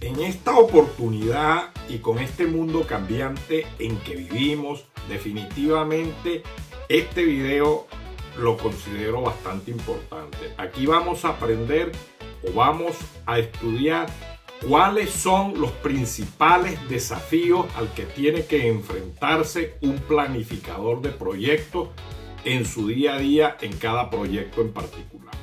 En esta oportunidad y con este mundo cambiante en que vivimos, definitivamente este video lo considero bastante importante. Aquí vamos a aprender o vamos a estudiar cuáles son los principales desafíos al que tiene que enfrentarse un planificador de proyectos en su día a día en cada proyecto en particular.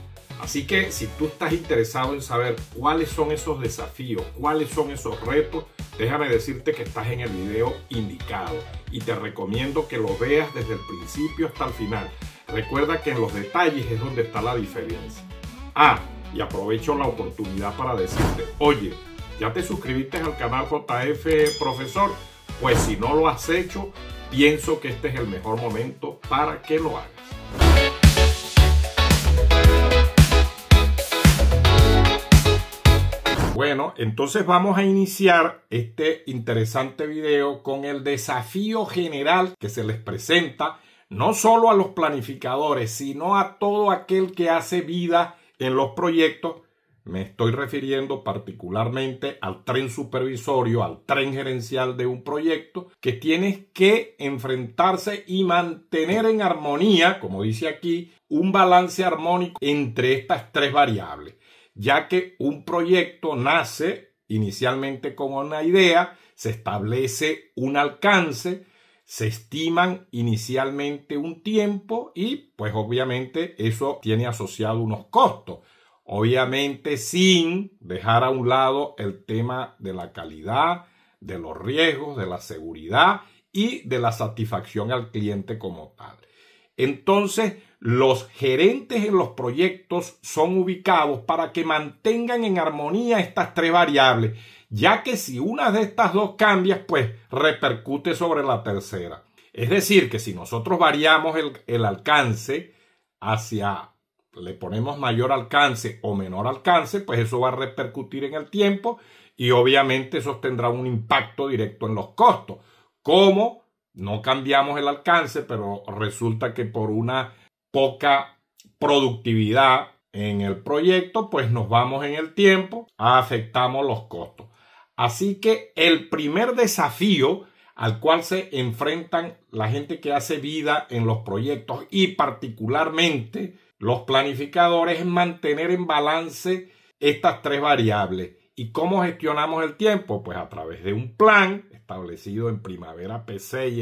Así que si tú estás interesado en saber cuáles son esos desafíos, cuáles son esos retos, déjame decirte que estás en el video indicado y te recomiendo que lo veas desde el principio hasta el final. Recuerda que en los detalles es donde está la diferencia. Y aprovecho la oportunidad para decirte, oye, ¿ya te suscribiste al canal JF Profesor? Pues si no lo has hecho, pienso que este es el mejor momento para que lo hagas. Bueno, entonces vamos a iniciar este interesante video con el desafío general que se les presenta no solo a los planificadores, sino a todo aquel que hace vida en los proyectos. Me estoy refiriendo particularmente al tren supervisorio, al tren gerencial de un proyecto, que tienes que enfrentarse y mantener en armonía, como dice aquí, un balance armónico entre estas tres variables, ya que un proyecto nace inicialmente con una idea, se establece un alcance, se estiman inicialmente un tiempo y pues obviamente eso tiene asociado unos costos. Obviamente sin dejar a un lado el tema de la calidad, de los riesgos, de la seguridad y de la satisfacción al cliente como tal. Entonces, los gerentes en los proyectos son ubicados para que mantengan en armonía estas tres variables, ya que si una de estas dos cambia, pues repercute sobre la tercera. Es decir, que si nosotros variamos el alcance le ponemos mayor alcance o menor alcance, pues eso va a repercutir en el tiempo y obviamente eso tendrá un impacto directo en los costos. Como no cambiamos el alcance, pero resulta que por una poca productividad en el proyecto, pues nos vamos en el tiempo, afectamos los costos. Así que el primer desafío al cual se enfrentan la gente que hace vida en los proyectos y particularmente los planificadores es mantener en balance estas tres variables. ¿Y cómo gestionamos el tiempo? Pues a través de un plan establecido en Primavera PC y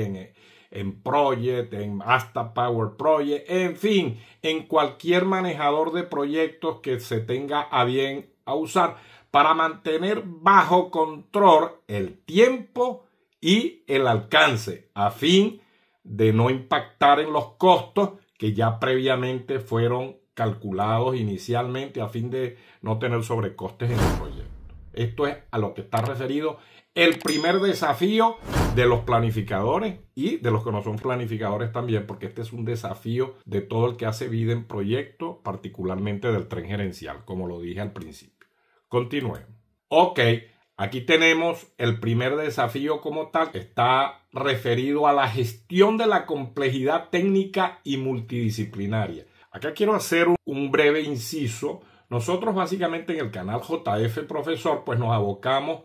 en Project, en hasta Power Project, en fin, en cualquier manejador de proyectos que se tenga a bien a usar para mantener bajo control el tiempo y el alcance a fin de no impactar en los costos que ya previamente fueron calculados inicialmente a fin de no tener sobrecostes en el proyecto. Esto es a lo que está referido el primer desafío de los planificadores y de los que no son planificadores también, porque este es un desafío de todo el que hace vida en proyectos, particularmente del tren gerencial, como lo dije al principio. Continuemos. Ok, aquí tenemos el primer desafío como tal, que está referido a la gestión de la complejidad técnica y multidisciplinaria. Acá quiero hacer un breve inciso. Nosotros básicamente en el canal JF Profesor pues nos abocamos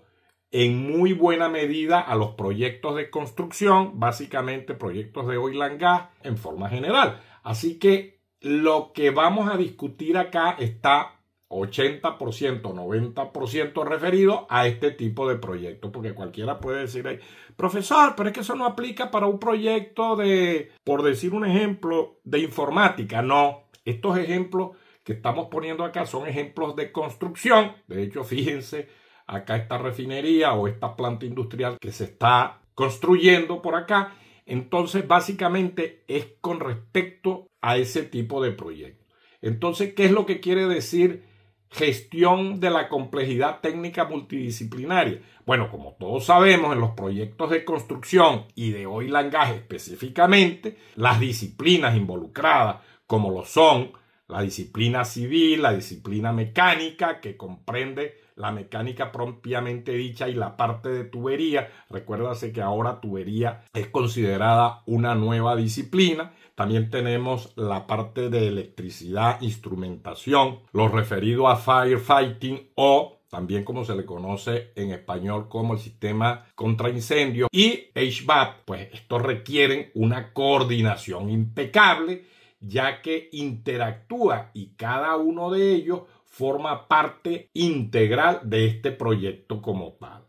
en muy buena medida a los proyectos de construcción, básicamente proyectos de oil and gas en forma general. Así que lo que vamos a discutir acá está 80%, 90% referido a este tipo de proyectos, porque cualquiera puede decir ahí, profesor, pero es que eso no aplica para un proyecto de, por decir un ejemplo, de informática. No, estos ejemplos que estamos poniendo acá son ejemplos de construcción. De hecho, fíjense, acá esta refinería o esta planta industrial que se está construyendo por acá. Entonces, básicamente es con respecto a ese tipo de proyectos. Entonces, ¿qué es lo que quiere decir gestión de la complejidad técnica multidisciplinaria? Bueno, como todos sabemos, en los proyectos de construcción y de oil and gas específicamente, las disciplinas involucradas, como lo son la disciplina civil, la disciplina mecánica, que comprende la mecánica propiamente dicha y la parte de tubería. Recuérdase que ahora tubería es considerada una nueva disciplina. También tenemos la parte de electricidad, instrumentación, lo referido a firefighting o también como se le conoce en español como el sistema contra incendios, y HVAP, pues estos requieren una coordinación impecable, ya que interactúa y cada uno de ellos forma parte integral de este proyecto como tal.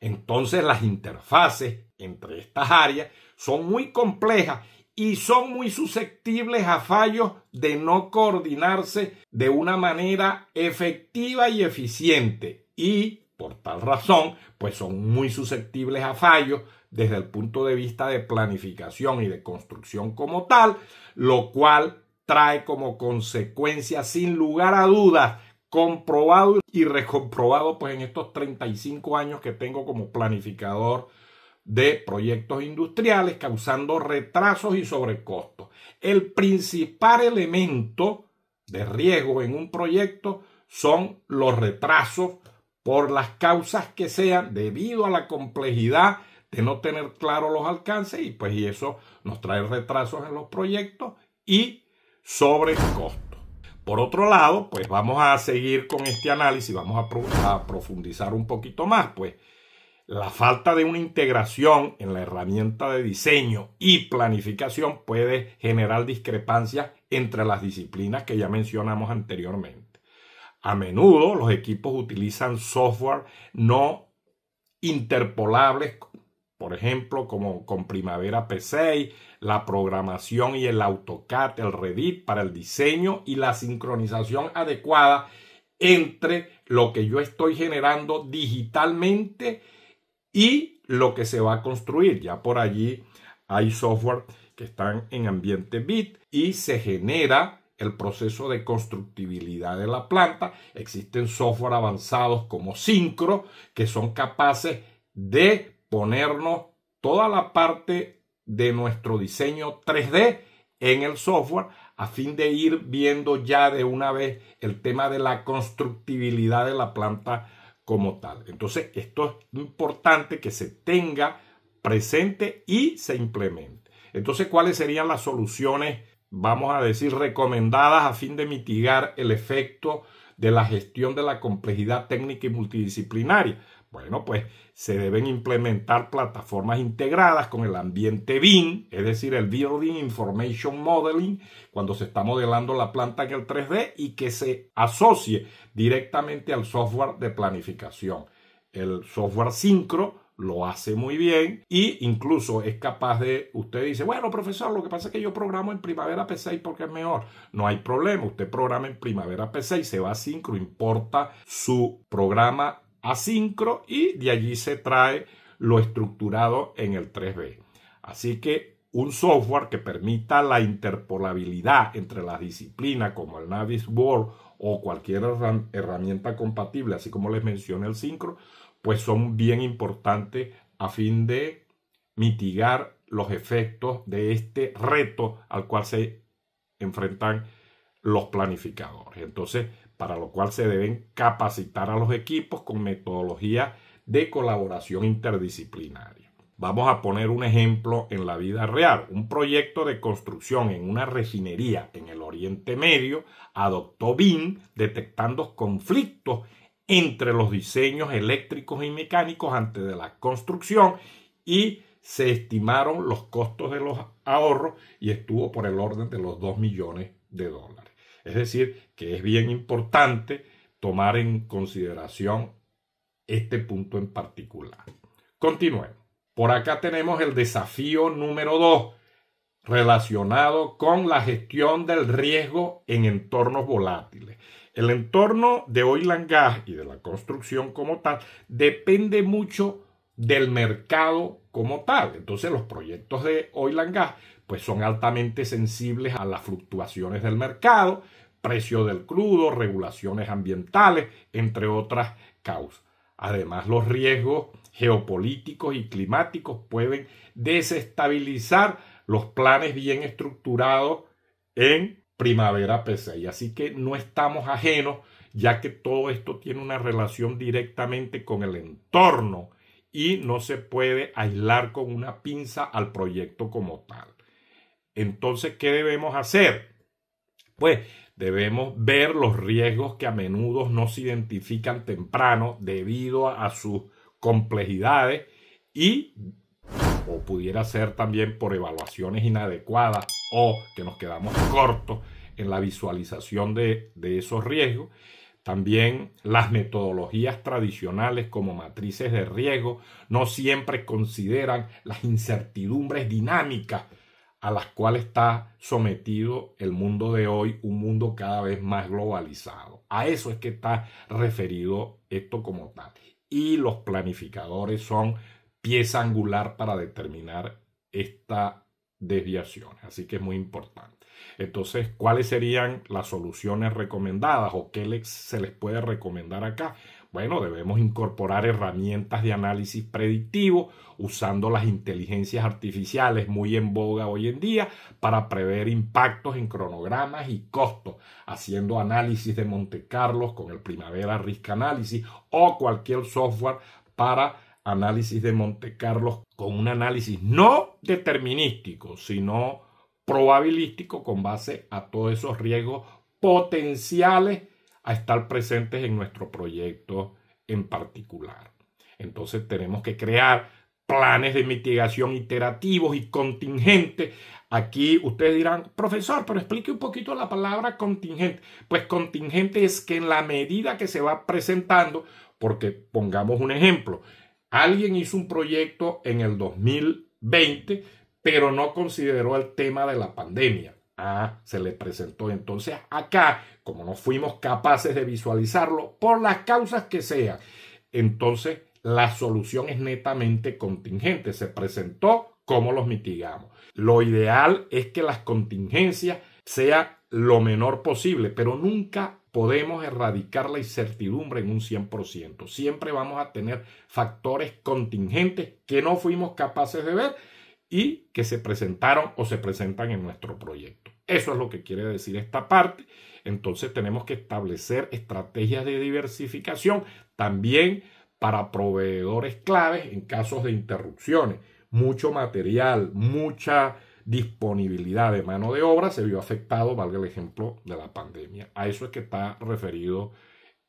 Entonces las interfaces entre estas áreas son muy complejas y son muy susceptibles a fallos de no coordinarse de una manera efectiva y eficiente, y por tal razón pues son muy susceptibles a fallos desde el punto de vista de planificación y de construcción como tal, lo cual trae como consecuencia, sin lugar a dudas, comprobado y recomprobado pues en estos 35 años que tengo como planificador de proyectos industriales, causando retrasos y sobrecostos. El principal elemento de riesgo en un proyecto son los retrasos por las causas que sean, debido a la complejidad de no tener claros los alcances, y eso nos trae retrasos en los proyectos y sobrecostos. Por otro lado, pues vamos a seguir con este análisis, vamos a profundizar un poquito más, pues la falta de una integración en la herramienta de diseño y planificación puede generar discrepancias entre las disciplinas que ya mencionamos anteriormente. A menudo los equipos utilizan software no interpolables, por ejemplo, como con Primavera P6, la programación y el AutoCAD, el Revit para el diseño y la sincronización adecuada entre lo que yo estoy generando digitalmente y lo que se va a construir. Ya por allí hay software que están en ambiente BIT y se genera el proceso de constructibilidad de la planta. Existen software avanzados como Syncro que son capaces de ponernos toda la parte de nuestro diseño 3D en el software, a fin de ir viendo ya de una vez el tema de la constructibilidad de la planta como tal. Entonces, esto es importante que se tenga presente y se implemente. Entonces, ¿cuáles serían las soluciones, vamos a decir, recomendadas a fin de mitigar el efecto de la gestión de la complejidad técnica y multidisciplinaria? Bueno, pues se deben implementar plataformas integradas con el ambiente BIM, es decir, el Building Information Modeling, cuando se está modelando la planta en el 3D, y que se asocie directamente al software de planificación. El software Syncro lo hace muy bien e incluso es capaz de, usted dice, bueno, profesor, lo que pasa es que yo programo en Primavera P6 porque es mejor. No hay problema, usted programa en Primavera P6, se va a Syncro, importa su programa a Syncro y de allí se trae lo estructurado en el 3D. Así que un software que permita la interpolabilidad entre las disciplinas como el Navisworks o cualquier herramienta compatible, así como les mencioné el Syncro, pues son bien importantes a fin de mitigar los efectos de este reto al cual se enfrentan los planificadores. Entonces, para lo cual se deben capacitar a los equipos con metodologías de colaboración interdisciplinaria. Vamos a poner un ejemplo en la vida real. Un proyecto de construcción en una refinería en el Oriente Medio adoptó BIM, detectando conflictos entre los diseños eléctricos y mecánicos antes de la construcción, y se estimaron los costos de los ahorros y estuvo por el orden de los $2 millones. Es decir, que es bien importante tomar en consideración este punto en particular. Continuemos. Por acá tenemos el desafío número 2, relacionado con la gestión del riesgo en entornos volátiles. El entorno de oil and gas y de la construcción como tal depende mucho del mercado como tal. Entonces los proyectos de oil and gas pues son altamente sensibles a las fluctuaciones del mercado, precio del crudo, regulaciones ambientales, entre otras causas. Además, los riesgos geopolíticos y climáticos pueden desestabilizar los planes bien estructurados en Primavera P6. Así que no estamos ajenos, ya que todo esto tiene una relación directamente con el entorno y no se puede aislar con una pinza al proyecto como tal. Entonces, ¿qué debemos hacer? Pues debemos ver los riesgos que a menudo no se identifican temprano debido a sus complejidades y o pudiera ser también por evaluaciones inadecuadas o que nos quedamos cortos en la visualización de esos riesgos. También las metodologías tradicionales como matrices de riesgo no siempre consideran las incertidumbres dinámicas a las cuales está sometido el mundo de hoy, un mundo cada vez más globalizado. A eso es que está referido esto como tal. Y los planificadores son pieza angular para determinar esta desviación. Así que es muy importante. Entonces, ¿cuáles serían las soluciones recomendadas o qué se les puede recomendar acá? Bueno, debemos incorporar herramientas de análisis predictivo usando las inteligencias artificiales muy en boga hoy en día para prever impactos en cronogramas y costos, haciendo análisis de Monte Carlo con el Primavera Risk Analysis o cualquier software para análisis de Monte Carlo con un análisis no determinístico, sino probabilístico con base a todos esos riesgos potenciales a estar presentes en nuestro proyecto en particular. Entonces tenemos que crear planes de mitigación iterativos y contingentes. Aquí ustedes dirán, profesor, pero explique un poquito la palabra contingente. Pues contingente es que en la medida que se va presentando, porque pongamos un ejemplo, alguien hizo un proyecto en el 2020, pero no consideró el tema de la pandemia. Se le presentó. Entonces acá, como no fuimos capaces de visualizarlo por las causas que sean, entonces la solución es netamente contingente. Se presentó, ¿cómo los mitigamos? Lo ideal es que las contingencias sean lo menor posible, pero nunca podemos erradicar la incertidumbre en un 100%. Siempre vamos a tener factores contingentes que no fuimos capaces de ver y que se presentaron o se presentan en nuestro proyecto. Eso es lo que quiere decir esta parte. Entonces tenemos que establecer estrategias de diversificación también para proveedores claves en casos de interrupciones. Mucho material, mucha disponibilidad de mano de obra se vio afectado, valga el ejemplo de la pandemia. A eso es que está referido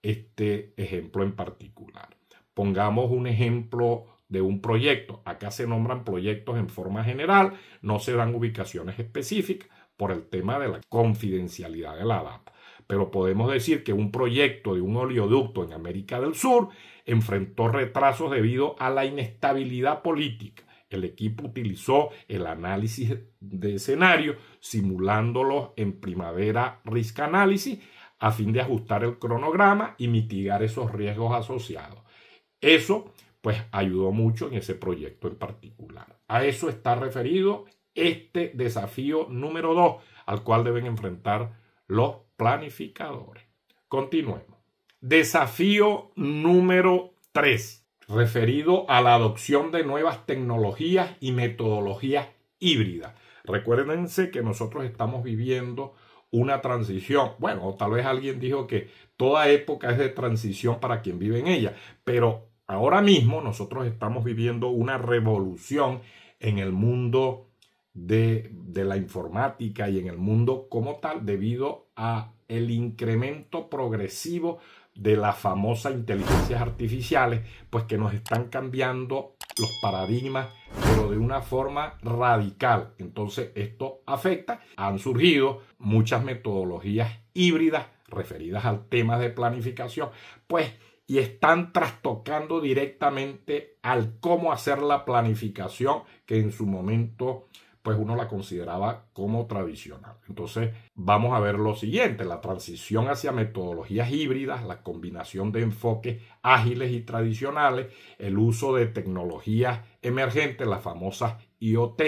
este ejemplo en particular. Pongamos un ejemplo de un proyecto. Acá se nombran proyectos en forma general, no se dan ubicaciones específicas por el tema de la confidencialidad de la data. Pero podemos decir que un proyecto de un oleoducto en América del Sur enfrentó retrasos debido a la inestabilidad política. El equipo utilizó el análisis de escenario, simulándolos en Primavera Risk Analysis, a fin de ajustar el cronograma y mitigar esos riesgos asociados. Eso pues ayudó mucho en ese proyecto en particular. A eso está referido este desafío número 2 al cual deben enfrentar los planificadores. Continuemos. Desafío número 3, referido a la adopción de nuevas tecnologías y metodologías híbridas. Recuérdense que nosotros estamos viviendo una transición. Bueno, tal vez alguien dijo que toda época es de transición para quien vive en ella, pero ahora mismo nosotros estamos viviendo una revolución en el mundo de la informática y en el mundo como tal debido a el incremento progresivo de las famosas inteligencias artificiales, pues que nos están cambiando los paradigmas, pero de una forma radical. Entonces esto afecta. Han surgido muchas metodologías híbridas referidas al tema de planificación, pues y están trastocando directamente al cómo hacer la planificación que en su momento pues uno la consideraba como tradicional. Entonces vamos a ver lo siguiente: la transición hacia metodologías híbridas, la combinación de enfoques ágiles y tradicionales, el uso de tecnologías emergentes, las famosas IoT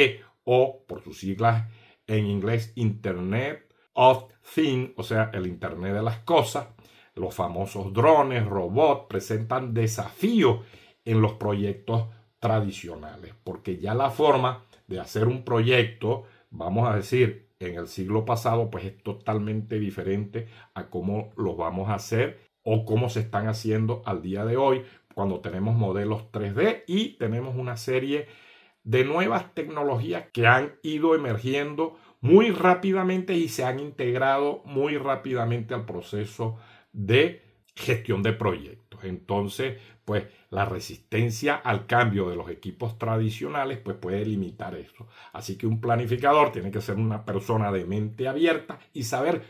o por sus siglas en inglés Internet of Things, o sea, el Internet de las cosas. Los famosos drones, robots, presentan desafíos en los proyectos tradicionales, porque ya la forma de hacer un proyecto, vamos a decir, en el siglo pasado, pues es totalmente diferente a cómo lo vamos a hacer o cómo se están haciendo al día de hoy, cuando tenemos modelos 3D y tenemos una serie de nuevas tecnologías que han ido emergiendo muy rápidamente y se han integrado muy rápidamente al proceso de gestión de proyectos. Entonces, pues la resistencia al cambio de los equipos tradicionales pues puede limitar eso. Así que un planificador tiene que ser una persona de mente abierta y saber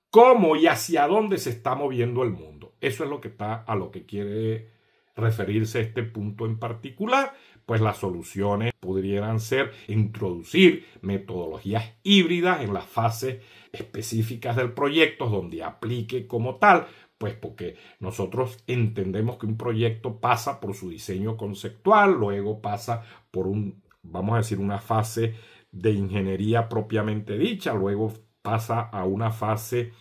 cómo y hacia dónde se está moviendo el mundo. Eso es lo que está a lo que quiere referirse este punto en particular. Pues las soluciones pudieran ser introducir metodologías híbridas en las fases específicas del proyecto donde aplique como tal, pues porque nosotros entendemos que un proyecto pasa por su diseño conceptual, luego pasa por vamos a decir, una fase de ingeniería propiamente dicha, luego pasa a una fase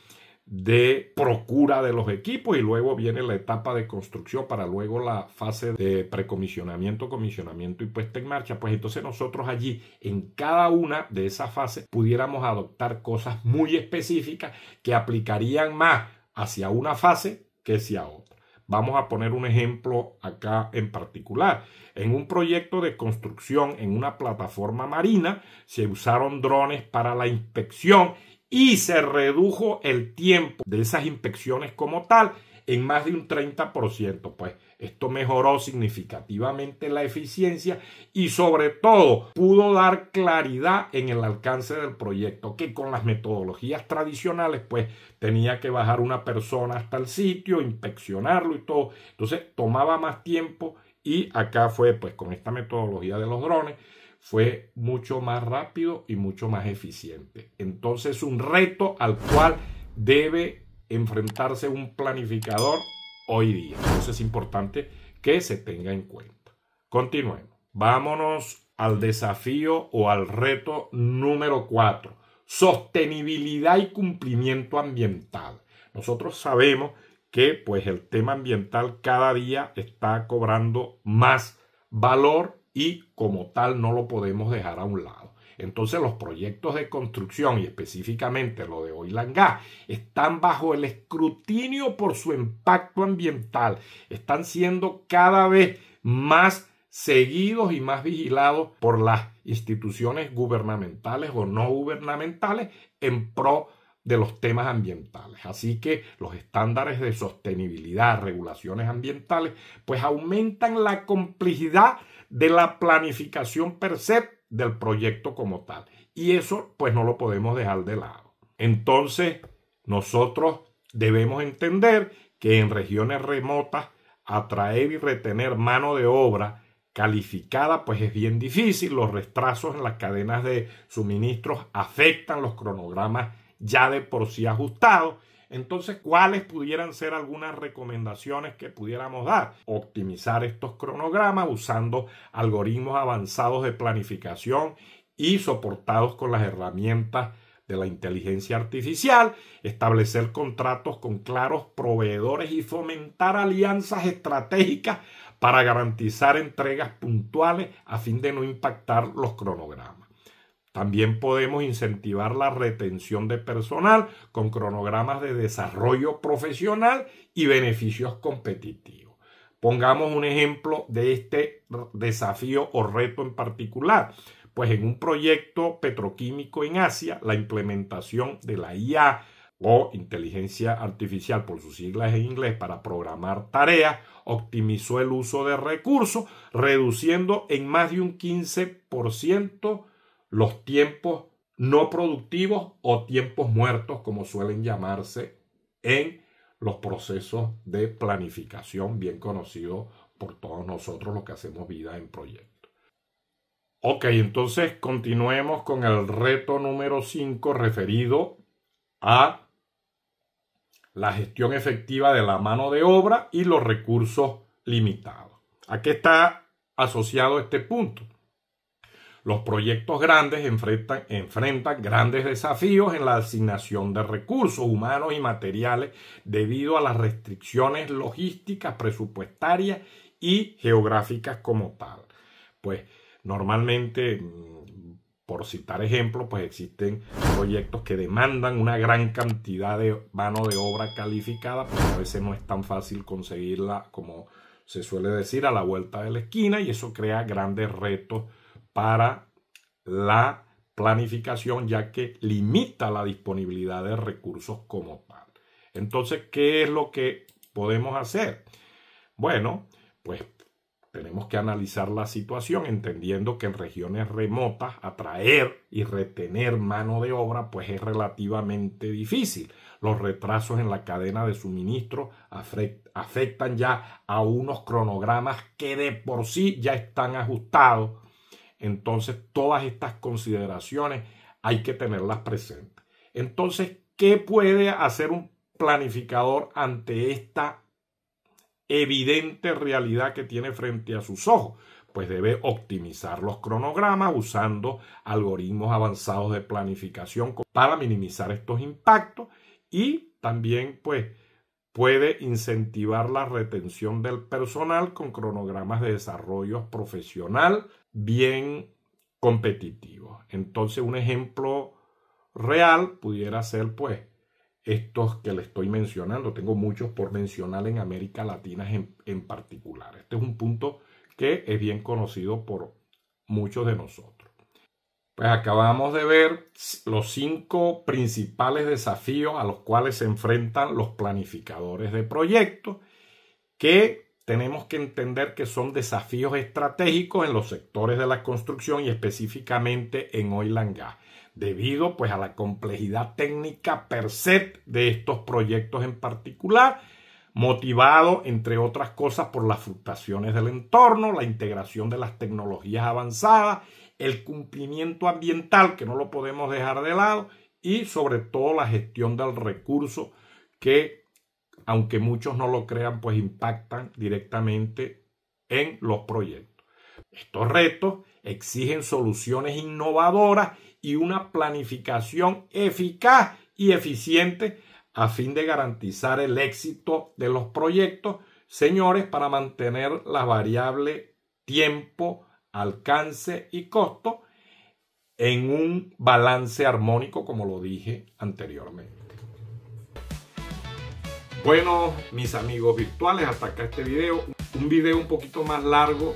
de procura de los equipos y luego viene la etapa de construcción para luego la fase de precomisionamiento, comisionamiento y puesta en marcha. Pues entonces nosotros allí en cada una de esas fases pudiéramos adoptar cosas muy específicas que aplicarían más hacia una fase que hacia otra. Vamos a poner un ejemplo acá en particular. En un proyecto de construcción en una plataforma marina se usaron drones para la inspección y se redujo el tiempo de esas inspecciones como tal en más de un 30%. Pues esto mejoró significativamente la eficiencia y sobre todo pudo dar claridad en el alcance del proyecto, que con las metodologías tradicionales pues tenía que bajar una persona hasta el sitio, inspeccionarlo y todo. Entonces tomaba más tiempo y acá fue pues con esta metodología de los drones fue mucho más rápido y mucho más eficiente. Entonces, un reto al cual debe enfrentarse un planificador hoy día. Entonces, es importante que se tenga en cuenta. Continuemos. Vámonos al desafío o al reto número 4. Sostenibilidad y cumplimiento ambiental. Nosotros sabemos que pues el tema ambiental cada día está cobrando más valor y como tal no lo podemos dejar a un lado. Entonces los proyectos de construcción y específicamente lo de Oil and Gas están bajo el escrutinio por su impacto ambiental. Están siendo cada vez más seguidos y más vigilados por las instituciones gubernamentales o no gubernamentales en pro de los temas ambientales. Así que los estándares de sostenibilidad, regulaciones ambientales, pues aumentan la complejidad de la planificación per se del proyecto como tal. Y eso pues no lo podemos dejar de lado. Entonces nosotros debemos entender que en regiones remotas atraer y retener mano de obra calificada pues es bien difícil. Los retrasos en las cadenas de suministros afectan los cronogramas ya de por sí ajustados. Entonces, ¿cuáles pudieran ser algunas recomendaciones que pudiéramos dar? Optimizar estos cronogramas usando algoritmos avanzados de planificación y soportados con las herramientas de la inteligencia artificial, establecer contratos con claros proveedores y fomentar alianzas estratégicas para garantizar entregas puntuales a fin de no impactar los cronogramas. También podemos incentivar la retención de personal con cronogramas de desarrollo profesional y beneficios competitivos. Pongamos un ejemplo de este desafío o reto en particular. Pues en un proyecto petroquímico en Asia, la implementación de la IA o inteligencia artificial por sus siglas en inglés para programar tareas optimizó el uso de recursos, reduciendo en más de un 15% los tiempos no productivos o tiempos muertos, como suelen llamarse en los procesos de planificación, bien conocidos por todos nosotros los que hacemos vida en proyectos. Ok, entonces continuemos con el reto número 5 referido a la gestión efectiva de la mano de obra y los recursos limitados. ¿A qué está asociado este punto? Los proyectos grandes enfrentan grandes desafíos en la asignación de recursos humanos y materiales debido a las restricciones logísticas, presupuestarias y geográficas como tal. Pues normalmente, por citar ejemplos, pues existen proyectos que demandan una gran cantidad de mano de obra calificada, pero a veces no es tan fácil conseguirla como se suele decir a la vuelta de la esquina y eso crea grandes retos para la planificación, ya que limita la disponibilidad de recursos como tal. Entonces, ¿qué es lo que podemos hacer? Bueno, pues tenemos que analizar la situación entendiendo que en regiones remotas atraer y retener mano de obra pues es relativamente difícil. Los retrasos en la cadena de suministro afectan ya a unos cronogramas que de por sí ya están ajustados. Entonces, todas estas consideraciones hay que tenerlas presentes. Entonces, ¿qué puede hacer un planificador ante esta evidente realidad que tiene frente a sus ojos? Pues debe optimizar los cronogramas usando algoritmos avanzados de planificación para minimizar estos impactos y también pues puede incentivar la retención del personal con cronogramas de desarrollo profesional bien competitivos. Entonces, un ejemplo real pudiera ser pues estos que le estoy mencionando. Tengo muchos por mencionar en América Latina en particular. Este es un punto que es bien conocido por muchos de nosotros. Pues acabamos de ver los 5 principales desafíos a los cuales se enfrentan los planificadores de proyectos, que tenemos que entender que son desafíos estratégicos en los sectores de la construcción y específicamente en oil and gas, debido pues a la complejidad técnica per se de estos proyectos en particular, motivado entre otras cosas por las fluctuaciones del entorno, la integración de las tecnologías avanzadas, el cumplimiento ambiental que no lo podemos dejar de lado y sobre todo la gestión del recurso que, aunque muchos no lo crean, pues impactan directamente en los proyectos. Estos retos exigen soluciones innovadoras y una planificación eficaz y eficiente a fin de garantizar el éxito de los proyectos, señores, para mantener la variable tiempo, alcance y costo en un balance armónico, como lo dije anteriormente. Bueno, mis amigos virtuales, hasta acá este video. Un video un poquito más largo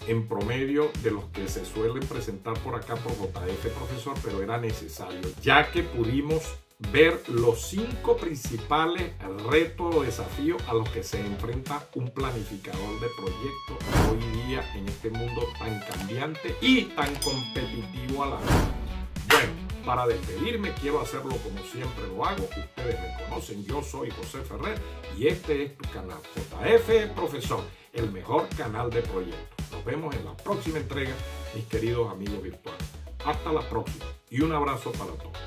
en promedio de los que se suelen presentar por acá por JF Profesor, pero era necesario, ya que pudimos ver los 5 principales retos o desafíos a los que se enfrenta un planificador de proyectos hoy día en este mundo tan cambiante y tan competitivo a la vez. Bueno, para despedirme quiero hacerlo como siempre lo hago. Ustedes me conocen, yo soy José Ferrer y este es tu canal JF Profesor, el mejor canal de proyectos. Nos vemos en la próxima entrega, mis queridos amigos virtuales. Hasta la próxima y un abrazo para todos.